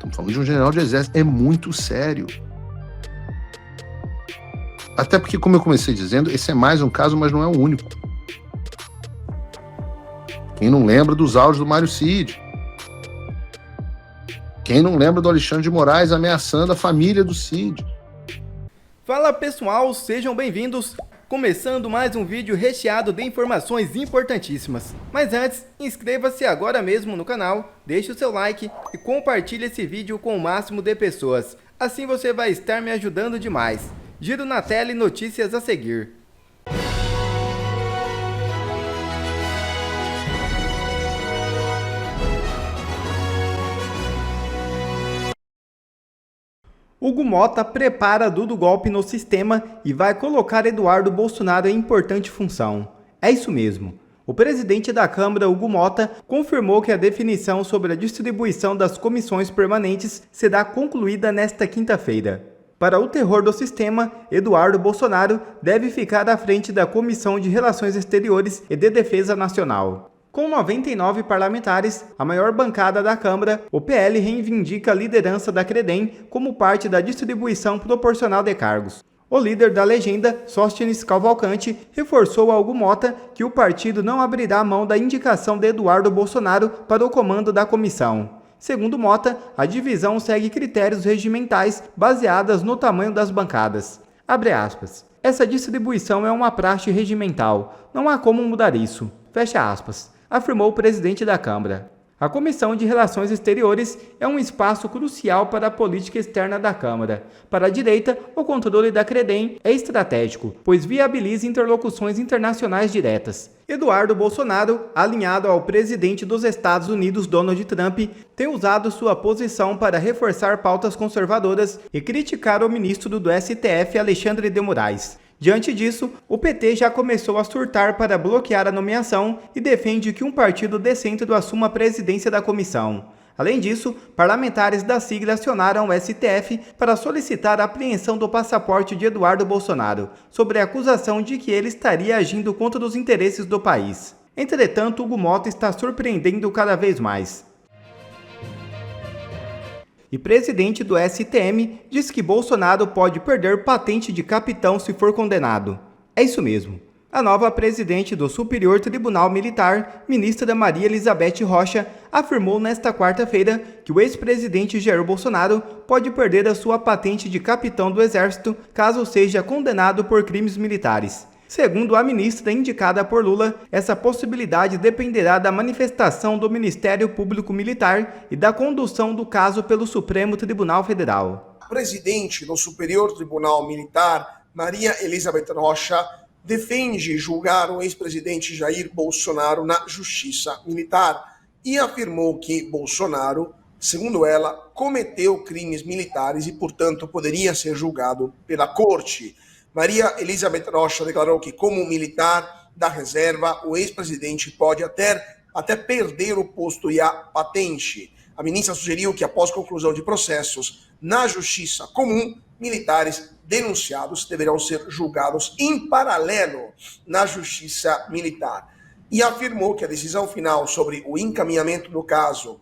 Estamos falando de um general de exército. É muito sério. Até porque, como eu comecei dizendo, esse é mais um caso, mas não é o único. Quem não lembra dos áudios do Mário Cid? Quem não lembra do Alexandre de Moraes ameaçando a família do Cid? Fala pessoal, sejam bem-vindos! Começando mais um vídeo recheado de informações importantíssimas. Mas antes, inscreva-se agora mesmo no canal, deixe o seu like e compartilhe esse vídeo com o máximo de pessoas. Assim você vai estar me ajudando demais. Giro na tela e notícias a seguir. Hugo Motta prepara duro golpe no sistema e vai colocar Eduardo Bolsonaro em importante função. É isso mesmo. O presidente da Câmara, Hugo Motta, confirmou que a definição sobre a distribuição das comissões permanentes será concluída nesta quinta-feira. Para o terror do sistema, Eduardo Bolsonaro deve ficar à frente da Comissão de Relações Exteriores e de Defesa Nacional. Com 99 parlamentares, a maior bancada da Câmara, o PL reivindica a liderança da Credem como parte da distribuição proporcional de cargos. O líder da legenda, Sóstenes Cavalcante, reforçou a Hugo Motta que o partido não abrirá mão da indicação de Eduardo Bolsonaro para o comando da comissão. Segundo Motta, a divisão segue critérios regimentais baseadas no tamanho das bancadas. Abre aspas. Essa distribuição é uma praxe regimental. Não há como mudar isso. Fecha aspas. Afirmou o presidente da Câmara. A Comissão de Relações Exteriores é um espaço crucial para a política externa da Câmara. Para a direita, o controle da Credem é estratégico, pois viabiliza interlocuções internacionais diretas. Eduardo Bolsonaro, alinhado ao presidente dos Estados Unidos, Donald Trump, tem usado sua posição para reforçar pautas conservadoras e criticar o ministro do STF, Alexandre de Moraes. Diante disso, o PT já começou a surtar para bloquear a nomeação e defende que um partido de centro assuma a presidência da comissão. Além disso, parlamentares da sigla acionaram o STF para solicitar a apreensão do passaporte de Eduardo Bolsonaro, sobre a acusação de que ele estaria agindo contra os interesses do país. Entretanto, Hugo Motta está surpreendendo cada vez mais. E presidente do STM diz que Bolsonaro pode perder patente de capitão se for condenado. É isso mesmo. A nova presidente do Superior Tribunal Militar, ministra Maria Elizabeth Rocha, afirmou nesta quarta-feira que o ex-presidente Jair Bolsonaro pode perder a sua patente de capitão do Exército caso seja condenado por crimes militares. Segundo a ministra indicada por Lula, essa possibilidade dependerá da manifestação do Ministério Público Militar e da condução do caso pelo Supremo Tribunal Federal. A presidente do Superior Tribunal Militar, Maria Elizabeth Rocha, defende julgar o ex-presidente Jair Bolsonaro na Justiça Militar e afirmou que Bolsonaro, segundo ela, cometeu crimes militares e, portanto, poderia ser julgado pela corte. Maria Elizabeth Rocha declarou que, como militar da reserva, o ex-presidente pode até perder o posto e a patente. A ministra sugeriu que, após conclusão de processos na Justiça Comum, militares denunciados deverão ser julgados em paralelo na Justiça Militar. E afirmou que a decisão final sobre o encaminhamento do caso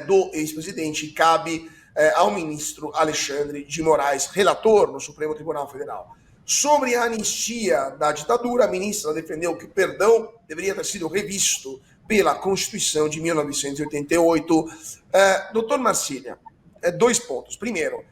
do ex-presidente cabe ao ministro Alexandre de Moraes, relator no Supremo Tribunal Federal. Sobre a anistia da ditadura, a ministra defendeu que o perdão deveria ter sido revisto pela Constituição de 1988. Doutor Marcília, 2 pontos. Primeiro,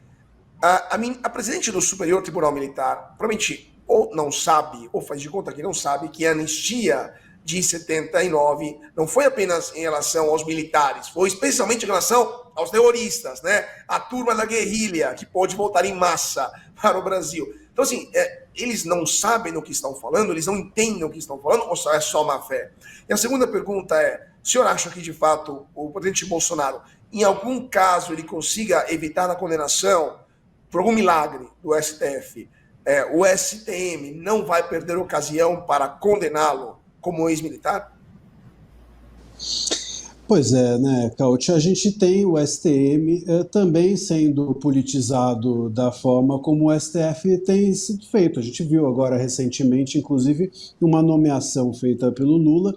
a presidente do Superior Tribunal Militar provavelmente ou não sabe, ou faz de conta que não sabe, que a anistia de 79 não foi apenas em relação aos militares, foi especialmente em relação aos terroristas, né? A turma da guerrilha, que pode voltar em massa para o Brasil. Então, assim, eles não sabem do que estão falando, eles não entendem o que estão falando, ou é só má fé? E a segunda pergunta é, o senhor acha que, de fato, o presidente Bolsonaro, em algum caso, ele consiga evitar a condenação, por algum milagre do STF, o STM não vai perder ocasião para condená-lo como ex-militar? Pois é, né, Cauti? A gente tem o STM também sendo politizado da forma como o STF tem sido feito. A gente viu agora recentemente, inclusive, uma nomeação feita pelo Lula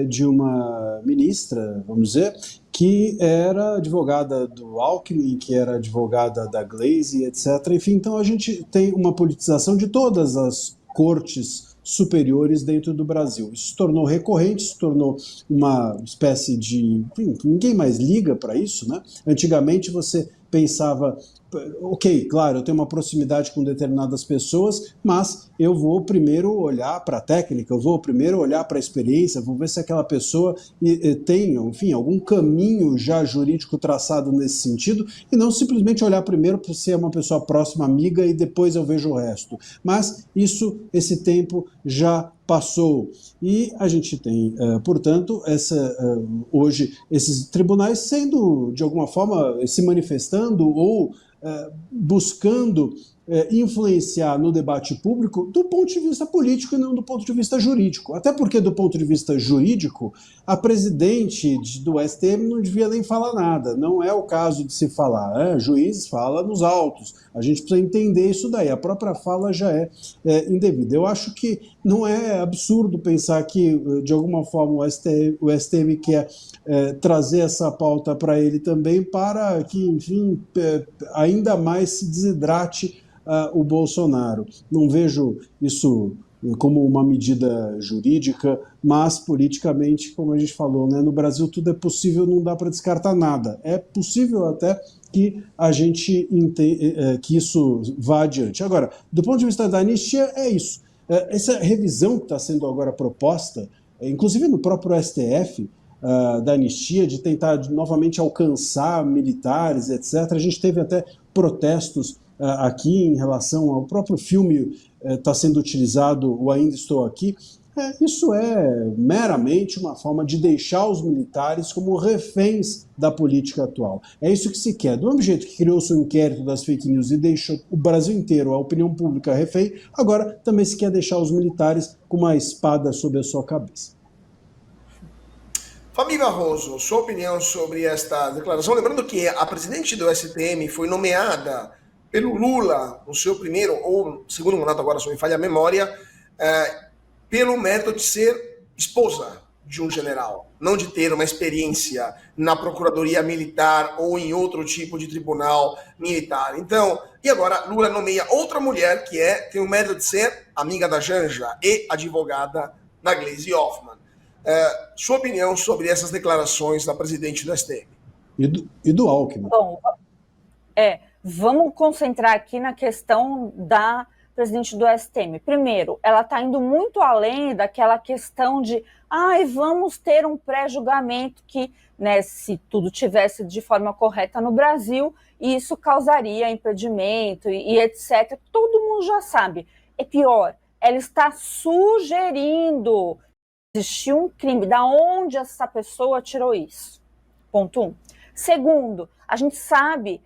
de uma ministra, vamos dizer, que era advogada do Alckmin, que era advogada da Glaze, etc. Enfim, então a gente tem uma politização de todas as cortes superiores dentro do Brasil. Isso se tornou recorrente, se tornou uma espécie de... Enfim, ninguém mais liga para isso, né? Antigamente você pensava, ok, claro, eu tenho uma proximidade com determinadas pessoas, mas eu vou primeiro olhar para a técnica, eu vou primeiro olhar para a experiência, vou ver se aquela pessoa tem, enfim, algum caminho já jurídico traçado nesse sentido, e não simplesmente olhar primeiro para se é uma pessoa próxima, amiga, e depois eu vejo o resto. Mas esse tempo já passou. E a gente tem, portanto, hoje esses tribunais sendo, de alguma forma, se manifestando ou buscando influenciar no debate público do ponto de vista político e não do ponto de vista jurídico. Até porque, do ponto de vista jurídico, a presidente do STM não devia nem falar nada. Não é o caso de se falar. Juiz fala nos autos. A gente precisa entender isso daí. A própria fala já é indevida. Eu acho que não é absurdo pensar que, de alguma forma, o STM quer trazer essa pauta para ele também para que, enfim, ainda mais se desidrate o Bolsonaro. Não vejo isso como uma medida jurídica, mas politicamente, como a gente falou, né, no Brasil tudo é possível, não dá para descartar nada. É possível até que a gente que isso vá adiante. Agora, do ponto de vista da anistia, é isso. Essa revisão que está sendo agora proposta, inclusive no próprio STF, da anistia, de tentar novamente alcançar militares, etc. A gente teve até protestos aqui em relação ao próprio filme está sendo utilizado, o Ainda Estou Aqui. Isso é meramente uma forma de deixar os militares como reféns da política atual. É isso que se quer. Do mesmo jeito que criou-se um inquérito das fake news e deixou o Brasil inteiro, a opinião pública refém, agora também se quer deixar os militares com uma espada sobre a sua cabeça. Fabi Barroso, sua opinião sobre esta declaração? Lembrando que a presidente do STM foi nomeada pelo Lula no seu primeiro ou segundo mandato, agora se não me falha a memória, pelo mérito de ser esposa de um general, não de ter uma experiência na procuradoria militar ou em outro tipo de tribunal militar. Então, e agora Lula nomeia outra mulher que tem o mérito de ser amiga da Janja e advogada da Gleisi Hoffmann. Sua opinião sobre essas declarações da presidente do STM? E do Alckmin. Bom, vamos concentrar aqui na questão da presidente do STM. Primeiro, ela está indo muito além daquela questão de vamos ter um pré-julgamento que, né, se tudo tivesse de forma correta no Brasil, isso causaria impedimento e etc. Todo mundo já sabe. É pior, ela está sugerindo existir um crime. Da onde essa pessoa tirou isso? Ponto 1. Segundo, a gente sabe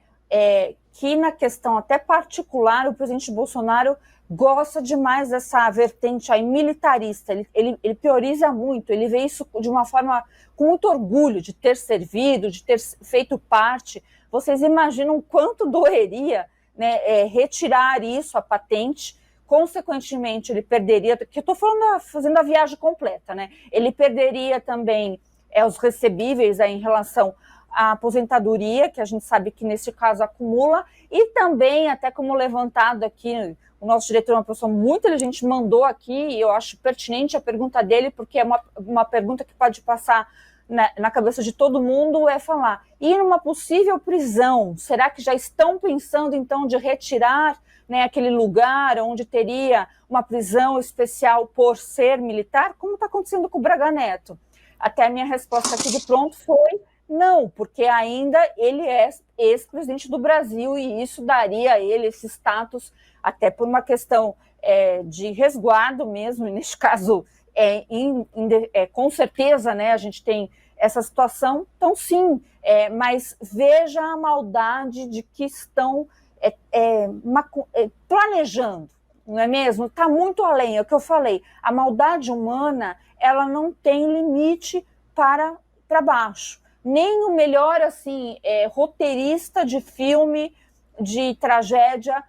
que na questão até particular, o presidente Bolsonaro gosta demais dessa vertente aí militarista. Ele prioriza muito, ele vê isso de uma forma com muito orgulho de ter servido, de ter feito parte. Vocês imaginam quanto doeria, né, retirar isso, a patente? Consequentemente, ele perderia, que eu estou fazendo a viagem completa, né? Ele perderia também os recebíveis em relação à aposentadoria, que a gente sabe que nesse caso acumula, e também, até como levantado aqui, o nosso diretor é uma pessoa muito inteligente, mandou aqui, e eu acho pertinente a pergunta dele, porque é uma pergunta que pode passar na cabeça de todo mundo, falar, e numa possível prisão, será que já estão pensando então de retirar, né, aquele lugar onde teria uma prisão especial por ser militar, como está acontecendo com o Braga Neto? Até a minha resposta aqui de pronto foi não, porque ainda ele é ex-presidente do Brasil e isso daria a ele esse status, até por uma questão de resguardo mesmo, e neste caso, com certeza, né, a gente tem essa situação, então sim, mas veja a maldade de que estão planejando, não é mesmo? Está muito além, é o que eu falei, a maldade humana, ela não tem limite para baixo. Nem o melhor, assim, roteirista de filme, de tragédia,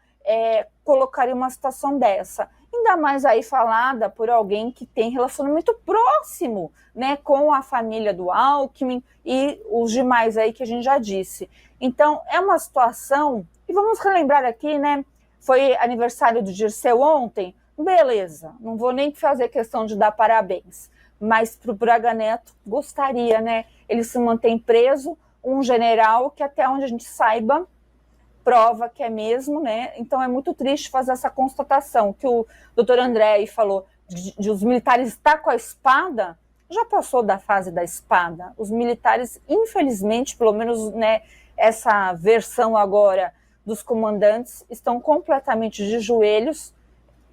colocaria uma situação dessa. ainda mais aí falada por alguém que tem relacionamento próximo, né, com a família do Alckmin e os demais aí que a gente já disse. Então, é uma situação, e vamos relembrar aqui, né, foi aniversário do Dirceu ontem, beleza, não vou nem fazer questão de dar parabéns, mas para o Braga Neto gostaria, né, ele se mantém preso, um general que até onde a gente saiba, prova que é mesmo, né? Então é muito triste fazer essa constatação que o doutor André aí falou de os militares estar com a espada, já passou da fase da espada. Os militares, infelizmente, pelo menos, né, essa versão agora dos comandantes, estão completamente de joelhos.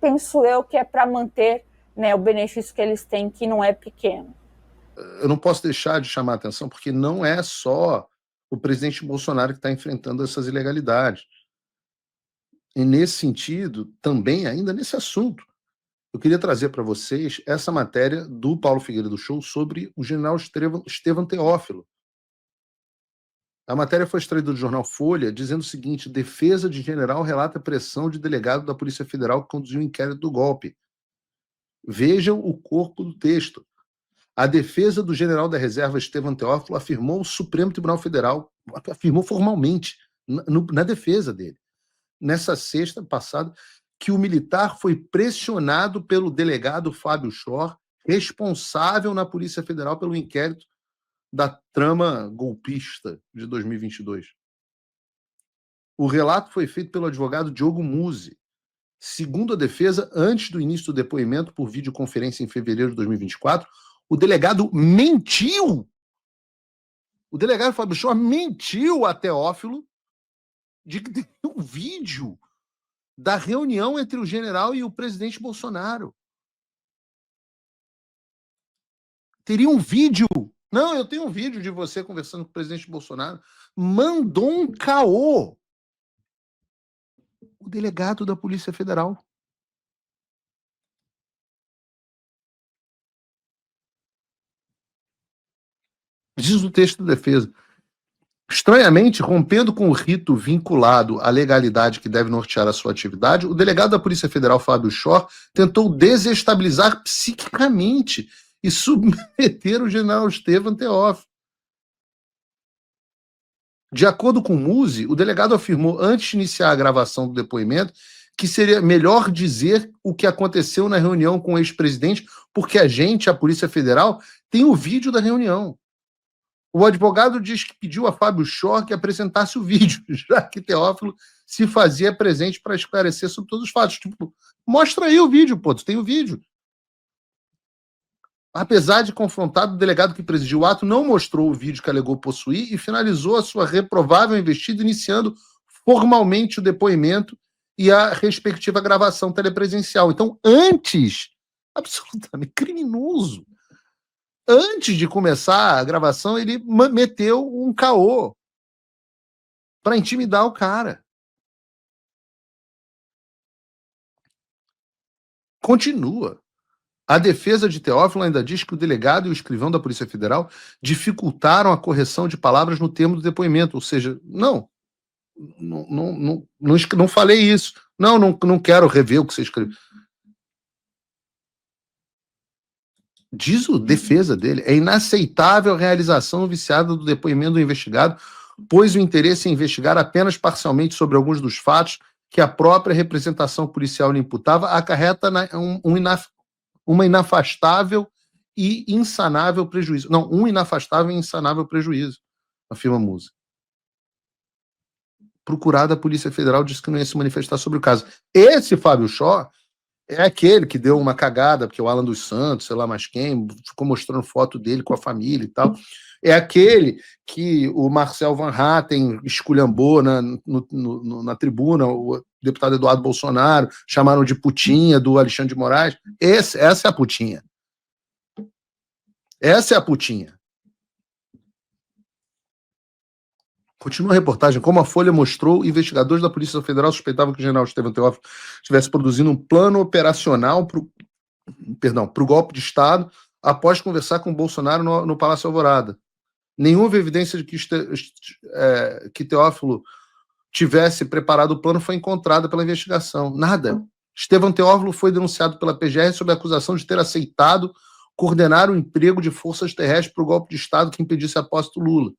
Penso eu que é para manter, né, o benefício que eles têm, que não é pequeno. Eu não posso deixar de chamar a atenção, porque não é só o presidente Bolsonaro que está enfrentando essas ilegalidades. E nesse sentido, também, ainda nesse assunto, eu queria trazer para vocês essa matéria do Paulo Figueiredo Show sobre o general Estevam Teófilo. A matéria foi extraída do jornal Folha, dizendo o seguinte: defesa de general relata pressão de delegado da Polícia Federal que conduziu o inquérito do golpe. Vejam o corpo do texto. A defesa do general da reserva Estevam Teófilo afirmou o Supremo Tribunal Federal, afirmou formalmente, na defesa dele, nessa sexta passada, que o militar foi pressionado pelo delegado Fábio Schor, responsável na Polícia Federal pelo inquérito da trama golpista de 2022. O relato foi feito pelo advogado Diogo Musi. Segundo a defesa, antes do início do depoimento por videoconferência em fevereiro de 2024, o delegado mentiu. O delegado Fábio Schor mentiu a Teófilo de que tem um vídeo da reunião entre o general e o presidente Bolsonaro. Teria um vídeo. Não, eu tenho um vídeo de você conversando com o presidente Bolsonaro. Mandou um caô. O delegado da Polícia Federal. Diz o texto da defesa. Estranhamente, rompendo com o rito vinculado à legalidade que deve nortear a sua atividade, o delegado da Polícia Federal, Fábio Schor, tentou desestabilizar psiquicamente e submeter o general Estevam Teófilo. De acordo com Musi, o delegado afirmou, antes de iniciar a gravação do depoimento, que seria melhor dizer o que aconteceu na reunião com o ex-presidente, porque a Polícia Federal, tem o vídeo da reunião. O advogado diz que pediu a Fábio Schor que apresentasse o vídeo, já que Teófilo se fazia presente para esclarecer sobre todos os fatos. Tipo, mostra aí o vídeo, pô, tu tem o vídeo. Apesar de confrontado, o delegado que presidiu o ato não mostrou o vídeo que alegou possuir e finalizou a sua reprovável investida, iniciando formalmente o depoimento e a respectiva gravação telepresencial. Então, antes, absolutamente criminoso, antes de começar a gravação, ele meteu um caô para intimidar o cara. Continua. A defesa de Teófilo ainda diz que o delegado e o escrivão da Polícia Federal dificultaram a correção de palavras no termo do depoimento. Ou seja, não falei isso. Não quero rever o que você escreveu. Diz a defesa dele, é inaceitável a realização viciada do depoimento do investigado, pois o interesse em investigar apenas parcialmente sobre alguns dos fatos que a própria representação policial lhe imputava acarreta uma inafastável e insanável prejuízo. Não, um inafastável e insanável prejuízo, afirma Musi. Procurado, a Polícia Federal disse que não ia se manifestar sobre o caso. Esse Fábio Schor é aquele que deu uma cagada, porque o Alan dos Santos, sei lá mais quem, ficou mostrando foto dele com a família e tal. É aquele que o Marcel Van Hatten esculhambou na tribuna, o deputado Eduardo Bolsonaro, chamaram de putinha do Alexandre de Moraes. Essa é a putinha. Essa é a putinha. Continua a reportagem. Como a Folha mostrou, investigadores da Polícia Federal suspeitavam que o general Estevam Teófilo estivesse produzindo um plano operacional para o golpe de Estado após conversar com o Bolsonaro no Palácio Alvorada. Nenhuma evidência de que Teófilo tivesse preparado o plano foi encontrada pela investigação. Nada. Estevão Teófilo foi denunciado pela PGR sob a acusação de ter aceitado coordenar o emprego de forças terrestres para o golpe de Estado que impedisse a posse do Lula.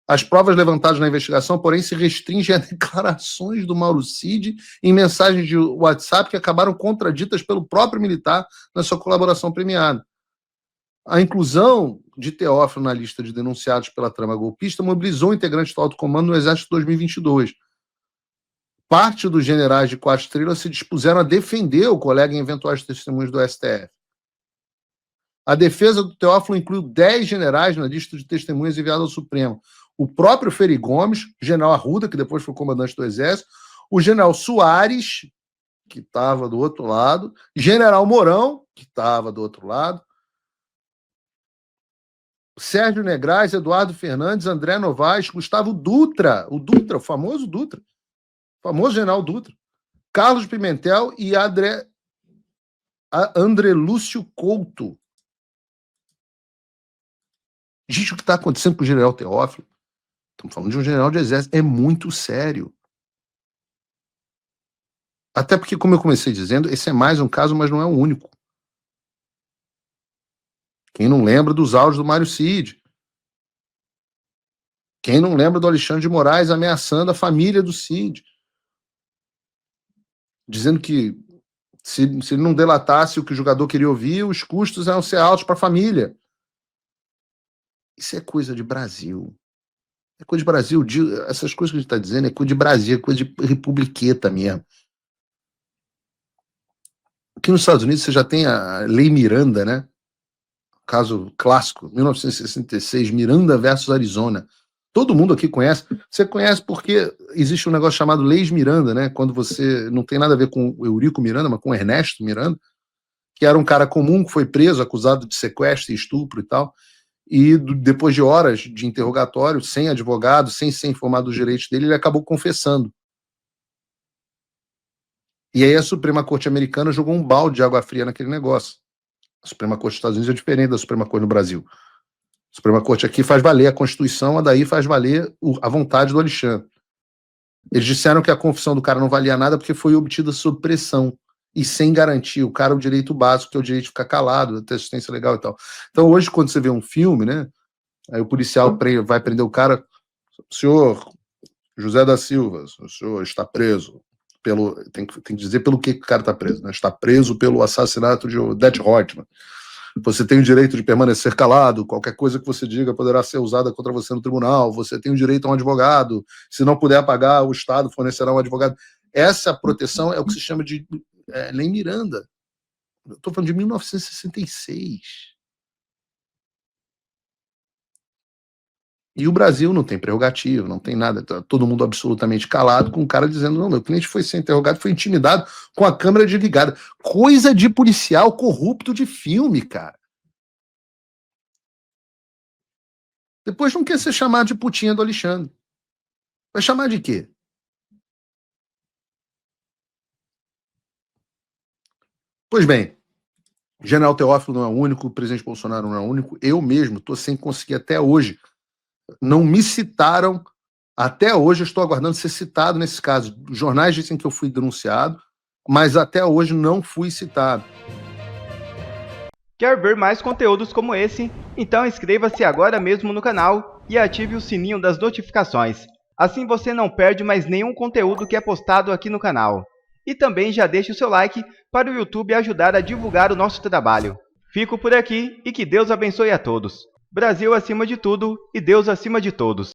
As provas levantadas na investigação, porém, se restringem a declarações do Mauro Cid em mensagens de WhatsApp que acabaram contraditas pelo próprio militar na sua colaboração premiada. A inclusão de Teófilo na lista de denunciados pela trama golpista mobilizou integrantes do alto comando no Exército 2022. Parte dos generais de 4 estrelas se dispuseram a defender o colega em eventuais testemunhos do STF. A defesa do Teófilo incluiu 10 generais na lista de testemunhas enviada ao Supremo. O próprio Ferry Gomes, o general Arruda, que depois foi comandante do Exército, o general Soares, que estava do outro lado, general Mourão, que estava do outro lado, Sérgio Negrais, Eduardo Fernandes, André Novaes, Gustavo Dutra, o famoso Dutra, o famoso general Dutra, Carlos Pimentel e André Lúcio Couto. Gente, o que está acontecendo com o general Teófilo? Estamos falando de um general de exército. É muito sério. Até porque, como eu comecei dizendo, esse é mais um caso, mas não é o único. Quem não lembra dos áudios do Mário Cid? Quem não lembra do Alexandre de Moraes ameaçando a família do Cid? Dizendo que se ele não delatasse o que o jogador queria ouvir, os custos iam ser altos para a família. Isso é coisa de Brasil. É coisa de Brasil. Essas coisas que a gente está dizendo é coisa de Brasil, é coisa de republiqueta mesmo. Aqui nos Estados Unidos você já tem a Lei Miranda, né? Caso clássico, 1966, Miranda versus Arizona. Todo mundo aqui conhece. Você conhece porque existe um negócio chamado Leis Miranda, né? Quando você não tem nada a ver com o Eurico Miranda, mas com o Ernesto Miranda, que era um cara comum que foi preso, acusado de sequestro e estupro e tal. E depois de horas de interrogatório, sem advogado, sem ser informado dos direitos dele, ele acabou confessando. E aí a Suprema Corte americana jogou um balde de água fria naquele negócio. A Suprema Corte dos Estados Unidos é diferente da Suprema Corte no Brasil. A Suprema Corte aqui faz valer a Constituição, a daí faz valer a vontade do Alexandre. Eles disseram que a confissão do cara não valia nada porque foi obtida sob pressão e sem garantir o cara o direito básico, que é o direito de ficar calado, ter assistência legal e tal. Então hoje, quando você vê um filme, né, aí o policial vai prender o cara, senhor José da Silva, o senhor está preso tem que dizer pelo que o cara está preso, né? Está preso pelo assassinato de Odete Roitman. Você tem o direito de permanecer calado, qualquer coisa que você diga poderá ser usada contra você no tribunal, você tem o direito a um advogado, se não puder pagar, o Estado fornecerá um advogado. Essa proteção é o que se chama de Lei Miranda. Estou falando de 1966. E o Brasil não tem prerrogativa, não tem nada, tá todo mundo absolutamente calado, com o cara dizendo, não, meu cliente foi ser interrogado, foi intimidado com a câmera desligada. Coisa de policial corrupto de filme, cara. Depois não quer ser chamado de putinha do Alexandre. Vai chamar de quê? Pois bem, General Teófilo não é o único, o presidente Bolsonaro não é o único, eu mesmo estou sem conseguir até hoje. Não me citaram, até hoje eu estou aguardando ser citado nesse caso. Os jornais dizem que eu fui denunciado, mas até hoje não fui citado. Quer ver mais conteúdos como esse? Então inscreva-se agora mesmo no canal e ative o sininho das notificações. Assim você não perde mais nenhum conteúdo que é postado aqui no canal. E também já deixe o seu like para o YouTube ajudar a divulgar o nosso trabalho. Fico por aqui e que Deus abençoe a todos. Brasil acima de tudo e Deus acima de todos.